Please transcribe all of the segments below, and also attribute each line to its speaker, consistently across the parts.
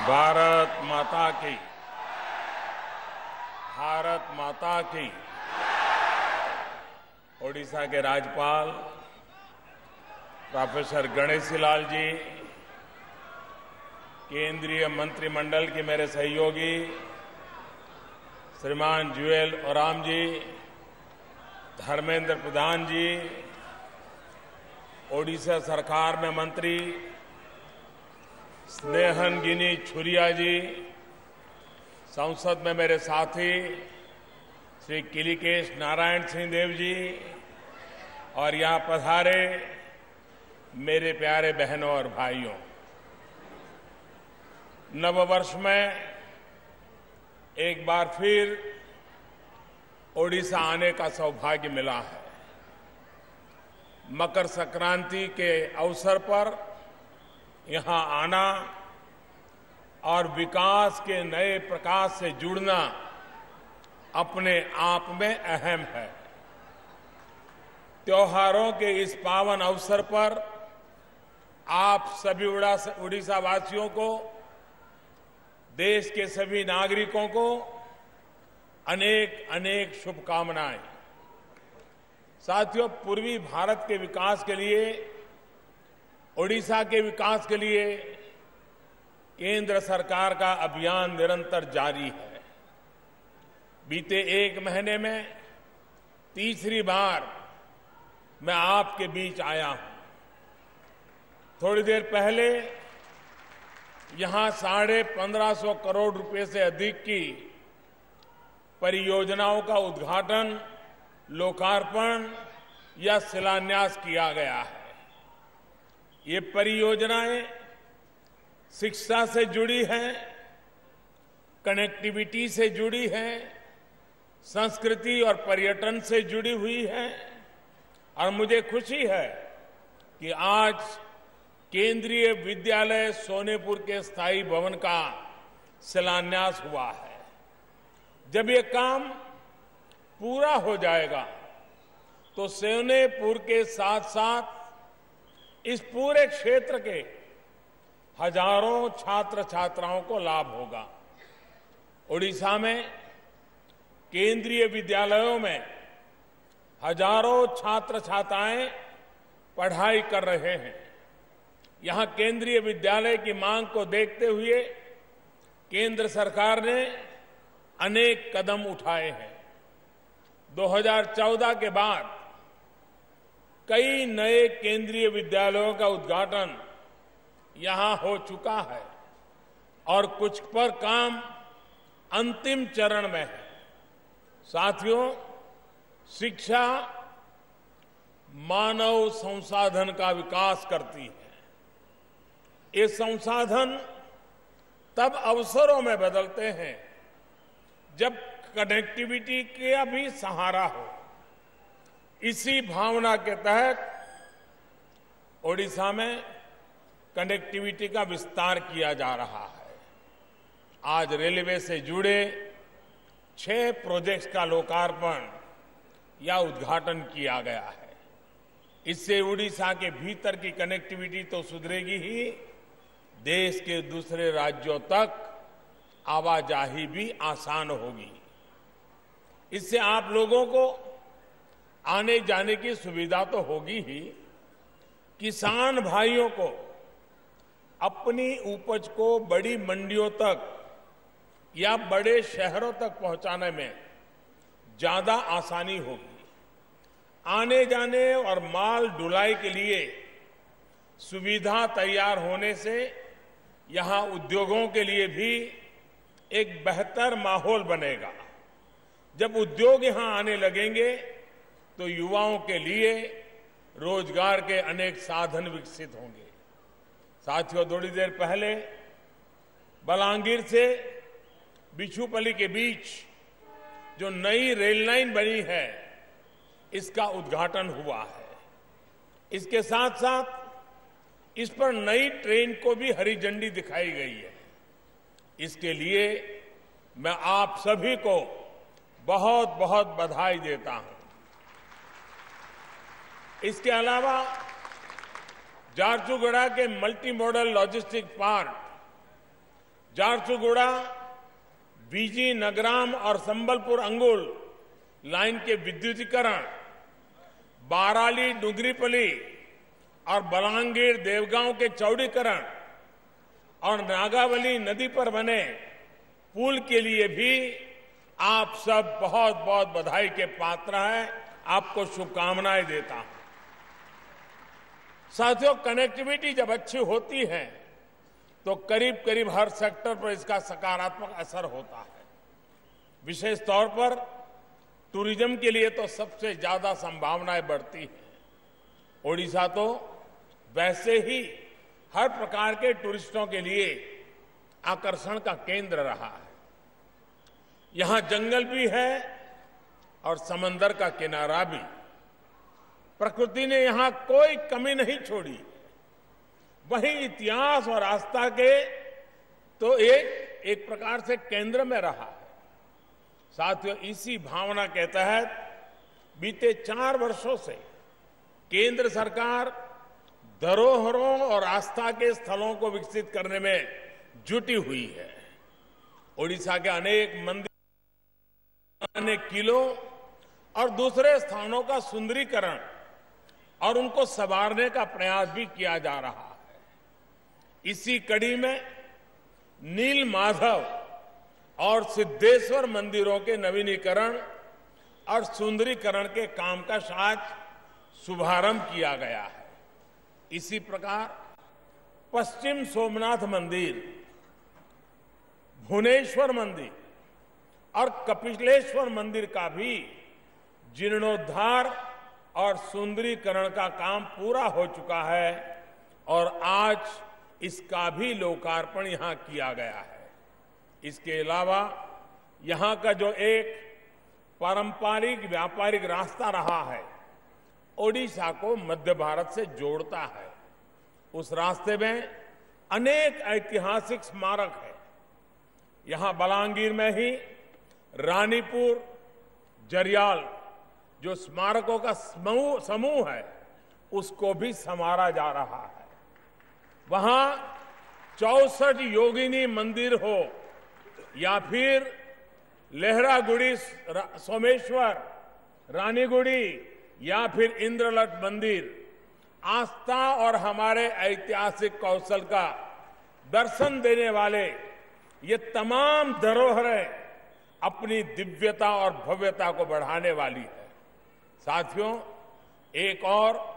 Speaker 1: भारत माता की, भारत माता की। ओडिशा के राज्यपाल प्रोफेसर गणेशी लाल जी, केंद्रीय मंत्रिमंडल के मेरे सहयोगी श्रीमान जुएल ओराम जी, धर्मेंद्र प्रधान जी, ओडिशा सरकार में मंत्री स्नेहन गिनी छुरिया जी, संसद में मेरे साथी श्री किलिकेश नारायण सिंह देव जी और यहां पधारे मेरे प्यारे बहनों और भाइयों, नववर्ष में एक बार फिर ओडिशा आने का सौभाग्य मिला है। मकर संक्रांति के अवसर पर यहां आना और विकास के नए प्रकाश से जुड़ना अपने आप में अहम है। त्योहारों के इस पावन अवसर पर आप सभी उड़ीसा वासियों को, देश के सभी नागरिकों को अनेक अनेक शुभकामनाएं। साथियों, पूर्वी भारत के विकास के लिए, ओडिशा के विकास के लिए केंद्र सरकार का अभियान निरंतर जारी है। बीते एक महीने में तीसरी बार मैं आपके बीच आया हूं। थोड़ी देर पहले यहां 1550 करोड़ रुपए से अधिक की परियोजनाओं का उद्घाटन, लोकार्पण या शिलान्यास किया गया है। ये परियोजनाएं शिक्षा से जुड़ी हैं, कनेक्टिविटी से जुड़ी हैं, संस्कृति और पर्यटन से जुड़ी हुई हैं और मुझे खुशी है कि आज केंद्रीय विद्यालय सोनेपुर के स्थायी भवन का शिलान्यास हुआ है। जब ये काम पूरा हो जाएगा तो सोनेपुर के साथ साथ इस पूरे क्षेत्र के हजारों छात्र छात्राओं को लाभ होगा। ओडिशा में केंद्रीय विद्यालयों में हजारों छात्र छात्राएं पढ़ाई कर रहे हैं। यहां केंद्रीय विद्यालय की मांग को देखते हुए केंद्र सरकार ने अनेक कदम उठाए हैं। 2014 के बाद कई नए केंद्रीय विद्यालयों का उद्घाटन यहां हो चुका है और कुछ पर काम अंतिम चरण में है। साथियों, शिक्षा मानव संसाधन का विकास करती है। ये संसाधन तब अवसरों में बदलते हैं जब कनेक्टिविटी का भी सहारा हो। इसी भावना के तहत ओडिशा में कनेक्टिविटी का विस्तार किया जा रहा है। आज रेलवे से जुड़े 6 प्रोजेक्ट्स का लोकार्पण या उद्घाटन किया गया है। इससे ओडिशा के भीतर की कनेक्टिविटी तो सुधरेगी ही, देश के दूसरे राज्यों तक आवाजाही भी आसान होगी। इससे आप लोगों को आने जाने की सुविधा तो होगी ही, किसान भाइयों को अपनी उपज को बड़ी मंडियों तक या बड़े शहरों तक पहुंचाने में ज्यादा आसानी होगी। आने जाने और माल ढुलाई के लिए सुविधा तैयार होने से यहां उद्योगों के लिए भी एक बेहतर माहौल बनेगा। जब उद्योग यहां आने लगेंगे तो युवाओं के लिए रोजगार के अनेक साधन विकसित होंगे। साथियों, थोड़ी देर पहले बलांगीर से बिछुपल्ली के बीच जो नई रेल लाइन बनी है, इसका उद्घाटन हुआ है। इसके साथ साथ इस पर नई ट्रेन को भी हरी झंडी दिखाई गई है। इसके लिए मैं आप सभी को बहुत बहुत बधाई देता हूं। इसके अलावा झारसुगुड़ा के multi modal logistic park Jharsuguda, बीजी नगराम और संबलपुर अंगुल लाइन के विद्युतीकरण, बाराली डुंगरीपली और बलांगीर देवगांव के चौड़ीकरण और नागावली नदी पर बने पुल के लिए भी आप सब बहुत बहुत बधाई के पात्र हैं। आपको शुभकामनाएं देता हूं। साथियों, कनेक्टिविटी जब अच्छी होती है तो करीब करीब हर सेक्टर पर इसका सकारात्मक असर होता है। विशेष तौर पर टूरिज्म के लिए तो सबसे ज्यादा संभावनाएं बढ़ती हैं। ओडिशा तो वैसे ही हर प्रकार के टूरिस्टों के लिए आकर्षण का केंद्र रहा है। यहां जंगल भी है और समंदर का किनारा भी। प्रकृति ने यहां कोई कमी नहीं छोड़ी। वहीं इतिहास और आस्था के तो एक प्रकार से केंद्र में रहा है। साथियों, इसी भावना के तहत बीते 4 वर्षों से केंद्र सरकार धरोहरों और आस्था के स्थलों को विकसित करने में जुटी हुई है। ओडिशा के अनेक मंदिर, अनेक किलों और दूसरे स्थानों का सुंदरीकरण और उनको संवारने का प्रयास भी किया जा रहा है। इसी कड़ी में नील माधव और सिद्धेश्वर मंदिरों के नवीनीकरण और सुंदरीकरण के काम का आज शुभारंभ किया गया है। इसी प्रकार पश्चिम सोमनाथ मंदिर, भुवनेश्वर मंदिर और कपिलेश्वर मंदिर का भी जीर्णोद्धार और सुंदरीकरण का काम पूरा हो चुका है और आज इसका भी लोकार्पण यहां किया गया है। इसके अलावा यहां का जो एक पारंपरिक व्यापारिक रास्ता रहा है, ओडिशा को मध्य भारत से जोड़ता है, उस रास्ते में अनेक ऐतिहासिक स्मारक है। यहां बलांगीर में ही रानीपुर जरियाल जो स्मारकों का समूह है, उसको भी संवारा जा रहा है। वहां 64 योगिनी मंदिर हो या फिर लेहरागुड़ी सोमेश्वर, रानीगुड़ी या फिर इंद्रलट मंदिर, आस्था और हमारे ऐतिहासिक कौशल का दर्शन देने वाले ये तमाम धरोहरें अपनी दिव्यता और भव्यता को बढ़ाने वाली है। साथियों, एक और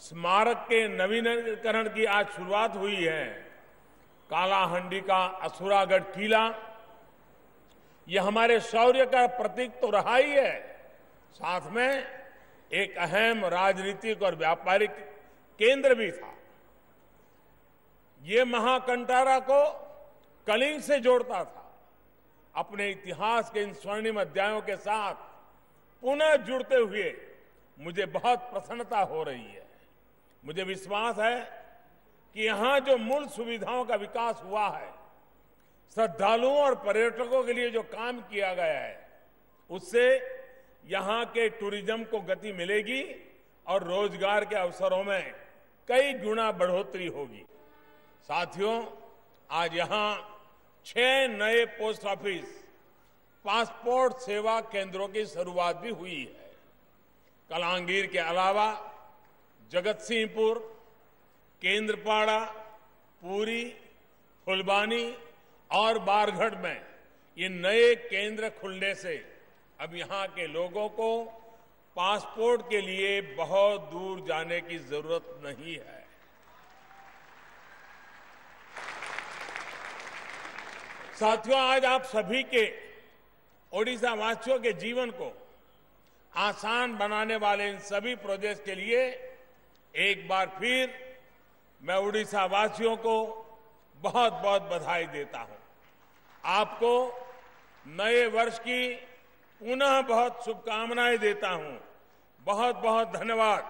Speaker 1: स्मारक के नवीनीकरण की आज शुरुआत हुई है। कालाहंडी का असुरागढ़ किला, यह हमारे शौर्य का प्रतीक तो रहा ही है, साथ में एक अहम राजनीतिक और व्यापारिक केंद्र भी था। ये महाकंटारा को कलिंग से जोड़ता था। अपने इतिहास के इन स्वर्णिम अध्यायों के साथ पुनः जुड़ते हुए मुझे बहुत प्रसन्नता हो रही है। मुझे विश्वास है कि यहां जो मूल सुविधाओं का विकास हुआ है, श्रद्धालुओं और पर्यटकों के लिए जो काम किया गया है, उससे यहां के टूरिज्म को गति मिलेगी और रोजगार के अवसरों में कई गुना बढ़ोतरी होगी। साथियों, आज यहां 6 नए पोस्ट ऑफिस पासपोर्ट सेवा केंद्रों की शुरुआत भी हुई है। कलांगीर के अलावा जगतसिंहपुर, केंद्रपाड़ा, पुरी, फुलबानी और बारगढ़ में ये नए केंद्र खुलने से अब यहां के लोगों को पासपोर्ट के लिए बहुत दूर जाने की जरूरत नहीं है। साथियों, आज आप सभी के, ओडिशा वासियों के जीवन को आसान बनाने वाले इन सभी प्रोजेक्ट के लिए एक बार फिर मैं ओडिशा वासियों को बहुत बहुत बधाई देता हूं। आपको नए वर्ष की पुनः बहुत शुभकामनाएं देता हूं। बहुत बहुत धन्यवाद।